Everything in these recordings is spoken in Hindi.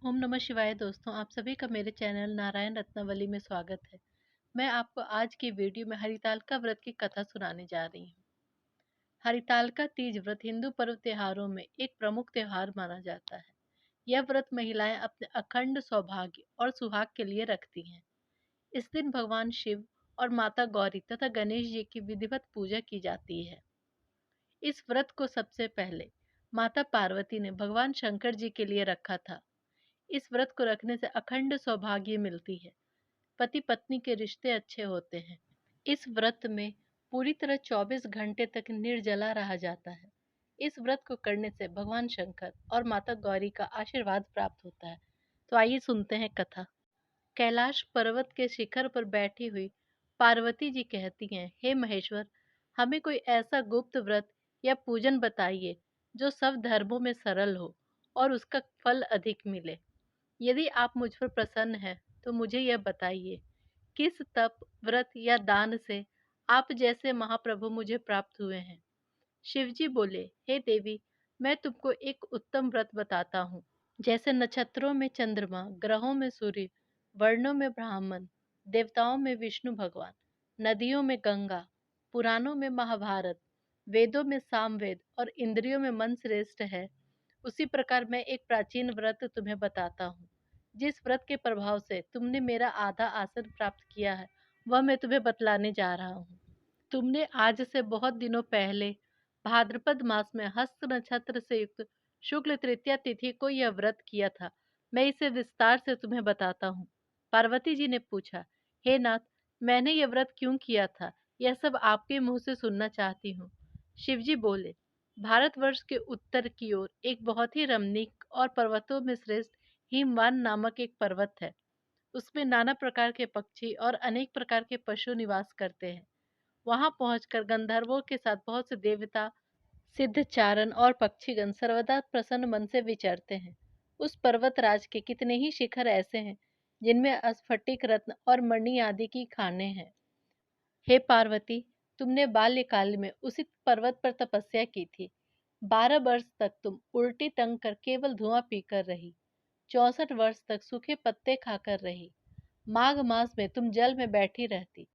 ओम नमः शिवाय दोस्तों, आप सभी का मेरे चैनल नारायण रत्नावली में स्वागत है। मैं आपको आज की वीडियो में हरितालिका व्रत की कथा सुनाने जा रही हूँ। हरितालिका तीज व्रत हिंदू पर्व त्योहारों में एक प्रमुख त्योहार माना जाता है। यह व्रत महिलाएं अपने अखंड सौभाग्य और सुहाग के लिए रखती हैं। इस दिन भगवान शिव और माता गौरी तथा गणेश जी की विधिवत पूजा की जाती है। इस व्रत को सबसे पहले माता पार्वती ने भगवान शंकर जी के लिए रखा था। इस व्रत को रखने से अखंड सौभाग्य मिलती है। पति पत्नी के रिश्ते अच्छे होते हैं। इस व्रत में पूरी तरह 24 घंटे तक निर्जला रहा जाता है। इस व्रत को करने से भगवान शंकर और माता गौरी का आशीर्वाद प्राप्त होता है। तो आइए सुनते हैं कथा। कैलाश पर्वत के शिखर पर बैठी हुई पार्वती जी कहती हैं, हे महेश्वर, हमें कोई ऐसा गुप्त व्रत या पूजन बताइए जो सब धर्मों में सरल हो और उसका फल अधिक मिले। यदि आप मुझ पर प्रसन्न हैं, तो मुझे यह बताइए, किस तप, व्रत या दान से आप जैसे महाप्रभु मुझे प्राप्त हुए हैं। शिवजी बोले, हे देवी, मैं तुमको एक उत्तम व्रत बताता हूँ। जैसे नक्षत्रों में चंद्रमा, ग्रहों में सूर्य, वर्णों में ब्राह्मण, देवताओं में विष्णु भगवान, नदियों में गंगा, पुराणों में महाभारत, वेदों में सामवेद और इंद्रियों में मन श्रेष्ठ है, उसी प्रकार मैं एक प्राचीन व्रत तुम्हें बताता हूँ। जिस व्रत के प्रभाव से तुमने मेरा आधा आसन प्राप्त किया है, वह मैं तुम्हें बतलाने जा रहा हूँ। तुमने आज से बहुत दिनों पहले भाद्रपद मास में हस्त नक्षत्र से युक्त शुक्ल तृतीया तिथि को यह व्रत किया था। मैं इसे विस्तार से तुम्हें बताता हूँ। पार्वती जी ने पूछा, हे नाथ, मैंने यह व्रत क्यों किया था, यह सब आपके मुंह से सुनना चाहती हूँ। शिवजी बोले, भारतवर्ष के उत्तर की ओर एक बहुत ही रमणीक और पर्वतों में श्रेष्ठ हिमवान नामक एक पर्वत है। उसमें नाना प्रकार के पक्षी और अनेक प्रकार के पशु निवास करते हैं। वहां पहुंचकर गंधर्वों के साथ बहुत से देवता, सिद्ध चारण और पक्षीगण सर्वदा प्रसन्न मन से विचरते हैं। उस पर्वतराज के कितने ही शिखर ऐसे हैं जिनमें स्फटिक रत्न और मणि आदि की खाने हैं। हे पार्वती, तुमने बाल्यकाल में उसी पर्वत पर तपस्या की थी। 12 वर्ष तक तुम उल्टी टंग कर केवल धुआं पीकर रही। 64 वर्ष तक सूखे पत्ते खाकर रही। माघ मास में तुम जल में बैठी रहती।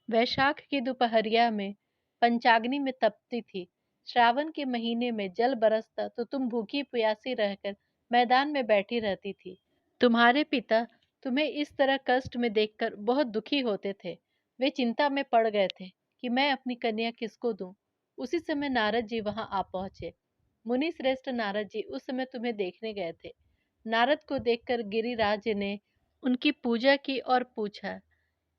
वैशाख की दोपहरिया में पंचाग्नि में तपती थी। श्रावण के महीने में जल बरसता तो तुम भूखी प्यासी रहकर मैदान में बैठी रहती थी। तुम्हारे पिता तुम्हें इस तरह कष्ट में देखकर बहुत दुखी होते थे। वे चिंता में पड़ गए थे कि मैं अपनी कन्या किसको दूं। उसी समय नारद जी वहां आ पहुंचे। मुनि श्रेष्ठ नारद जी उस समय तुम्हें देखने गए थे। नारद को देखकर गिरिराज ने उनकी पूजा की और पूछा,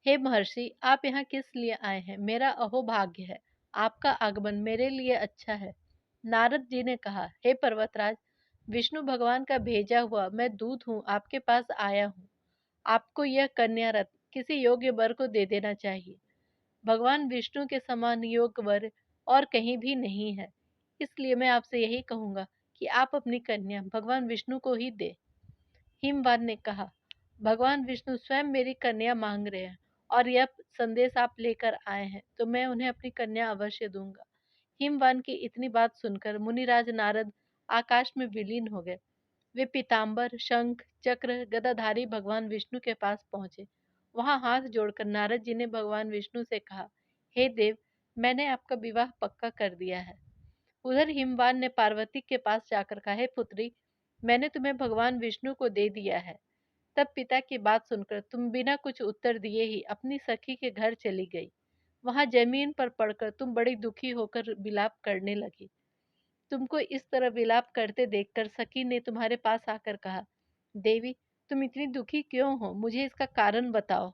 हे महर्षि, आप यहाँ किस लिए आए हैं? मेरा अहोभाग्य है, आपका आगमन मेरे लिए अच्छा है। नारद जी ने कहा, हे पर्वतराज, विष्णु भगवान का भेजा हुआ मैं दूत हूँ, आपके पास आया हूँ। आपको यह कन्या रत्न किसी योग्य वर को दे देना चाहिए। भगवान विष्णु के समान योग्य वर और कहीं भी नहीं है। इसलिए मैं आपसे यही कहूंगा कि आप अपनी कन्या भगवान विष्णु को ही दे। हिमवान ने कहा, भगवान विष्णु स्वयं मेरी कन्या मांग रहे हैं और यह संदेश आप लेकर आए हैं, तो मैं उन्हें अपनी कन्या अवश्य दूंगा। हिमवान की इतनी बात सुनकर मुनिराज नारद आकाश में विलीन हो गए। वे पीतांबर, शंख, चक्र, गदाधारी भगवान विष्णु के पास पहुंचे। वहां हाथ जोड़कर नारद जी ने भगवान विष्णु से कहा, हे देव, मैंने आपका विवाह पक्का कर दिया है। उधर हिमवान ने पार्वती के पास जाकर कहा, हे पुत्री, मैंने तुम्हें भगवान विष्णु को दे दिया है। तब पिता की बात सुनकर तुम बिना कुछ उत्तर दिए ही अपनी सखी के घर चली गई। वहां जमीन पर पड़कर तुम बड़ी दुखी होकर विलाप करने लगी। तुमको इस तरह विलाप करते देखकर सखी ने तुम्हारे पास आकर कहा, देवी, तुम इतनी दुखी क्यों हो? मुझे इसका कारण बताओ।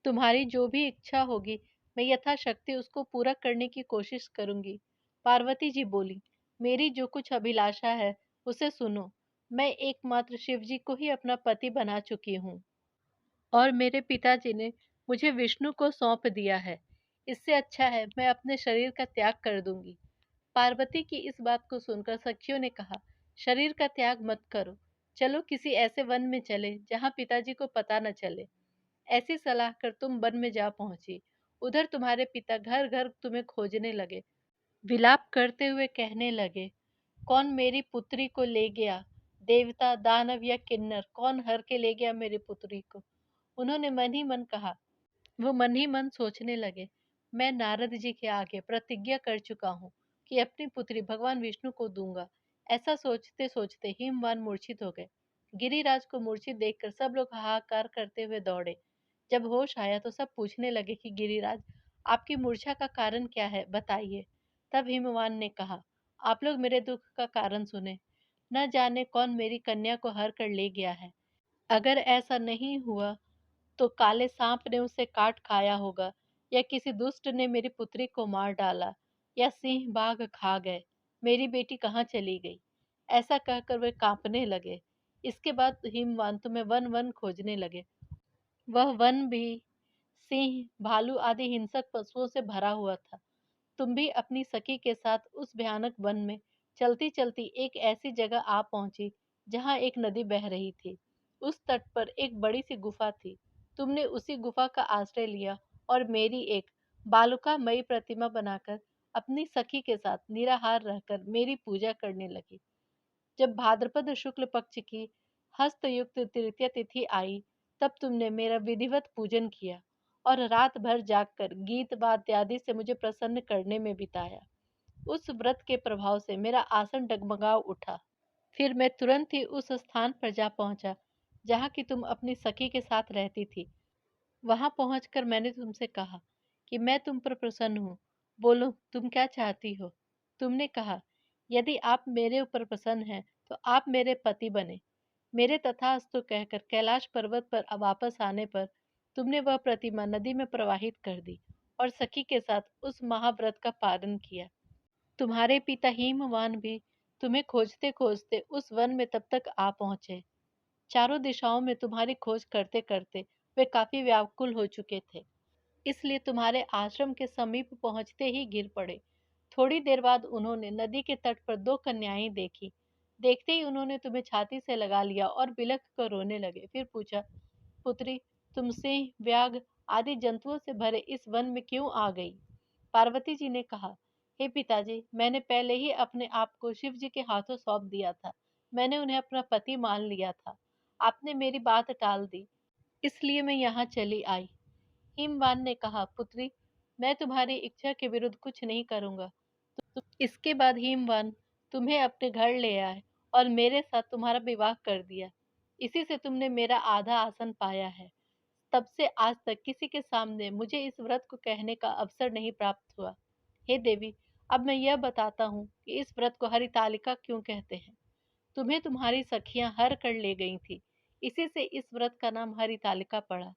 तुम्हारी जो भी इच्छा होगी, मैं यथाशक्ति उसको पूरा करने की कोशिश करूंगी। पार्वती जी बोली, मेरी जो कुछ अभिलाषा है उसे सुनो। मैं एकमात्र शिव जी को ही अपना पति बना चुकी हूँ और मेरे पिताजी ने मुझे विष्णु को सौंप दिया है। इससे अच्छा है मैं अपने शरीर का त्याग कर दूंगी। पार्वती की इस बात को सुनकर सखियों ने कहा, शरीर का त्याग मत करो, चलो किसी ऐसे वन में चले जहाँ पिताजी को पता न चले। ऐसी सलाह कर तुम वन में जा पहुंची। उधर तुम्हारे पिता घर घर तुम्हें खोजने लगे। विलाप करते हुए कहने लगे, कौन मेरी पुत्री को ले गया? देवता, दानव या किन्नर, कौन हर के ले गया मेरी पुत्री को? उन्होंने मन ही मन कहा। वो मन ही मन सोचने लगे, मैं नारद जी के आगे प्रतिज्ञा कर चुका हूँ कि अपनी पुत्री भगवान विष्णु को दूंगा। ऐसा सोचते सोचते हिमवान मूर्छित हो गए। गिरिराज को मूर्छित देखकर सब लोग हाहाकार करते हुए दौड़े। जब होश आया तो सब पूछने लगे कि गिरिराज, आपकी मूर्छा का कारण क्या है, बताइए। तब हिमवान ने कहा, आप लोग मेरे दुख का कारण सुने। न जाने कौन मेरी कन्या को हर कर ले गया है। अगर ऐसा नहीं हुआ तो काले सांप ने उसे काट खाया होगा, या किसी दुष्ट ने मेरी पुत्री को मार डाला, या सिंह बाघ खा गए। मेरी बेटी कहाँ चली गई? ऐसा कहकर वे कांपने लगे। इसके बाद हिमवंत में वन वन खोजने लगे। वह वन भी सिंह, भालू आदि हिंसक पशुओं से भरा हुआ था। तुम भी अपनी सखी के साथ उस भयानक वन में चलती चलती एक ऐसी जगह आ पहुंची जहां एक नदी बह रही थी। उस तट पर एक बड़ी सी गुफा थी। तुमने उसी गुफा का आश्रय लिया और मेरी एक बालुकामयी प्रतिमा बनाकर अपनी सखी के साथ निराहार रहकर मेरी पूजा करने लगी। जब भाद्रपद शुक्ल पक्ष की हस्तयुक्त तृतीया तिथि आई, तब तुमने मेरा विधिवत पूजन किया और रात भर जागकर गीत वाद्य आदि से मुझे प्रसन्न करने में बिताया। उस व्रत के प्रभाव से मेरा आसन डगमगा उठा। फिर मैं तुरंत ही उस स्थान पर जा पहुंचा जहाँ की तुम अपनी सखी के साथ रहती थी। वहां पहुंचकर मैंने तुमसे कहा कि मैं तुम पर प्रसन्न हूँ। बोलो, तुम क्या चाहती हो? तुमने कहा, यदि आप मेरे ऊपर प्रसन्न हैं तो आप मेरे पति बने। मेरे तथास्तु कहकर कैलाश पर्वत पर वापस आने पर तुमने वह प्रतिमा नदी में प्रवाहित कर दी और सखी के साथ उस महाव्रत का पालन किया। तुम्हारे पिता हिमवान भी तुम्हें खोजते खोजते उस वन में तब तक आ पहुंचे। चारों दिशाओं में तुम्हारी खोज करते करते वे काफी व्याकुल हो चुके थे, इसलिए तुम्हारे आश्रम के समीप पहुंचते ही गिर पड़े। थोड़ी देर बाद उन्होंने नदी के तट पर दो कन्याएं देखी। देखते ही उन्होंने तुम्हें छाती से लगा लिया और बिलख कर रोने लगे। फिर पूछा, पुत्री, तुम सिंह, व्याघ्र आदि जंतुओं से भरे इस वन में क्यों आ गई? पार्वती जी ने कहा, हे पिताजी, मैंने पहले ही अपने आप को शिव जी के हाथों सौंप दिया था। मैंने उन्हें अपना पति मान लिया था। आपने मेरी बात टाल दी, इसलिए मैं यहाँ चली आई। हिमवान ने कहा, पुत्री, मैं तुम्हारी इच्छा के विरुद्ध कुछ नहीं करूंगा। इसके बाद हिमवान तुम्हें अपने घर ले आए और मेरे साथ तुम्हारा विवाह कर दिया। इसी से तुमने मेरा आधा आसन पाया है। तब से आज तक किसी के सामने मुझे इस व्रत को कहने का अवसर नहीं प्राप्त हुआ। हे देवी, अब मैं यह बताता हूँ कि इस व्रत को हरितालिका क्यों कहते हैं। तुम्हें तुम्हारी सखियां हर कर ले गई थी, इसी से इस व्रत का नाम हरितालिका पड़ा।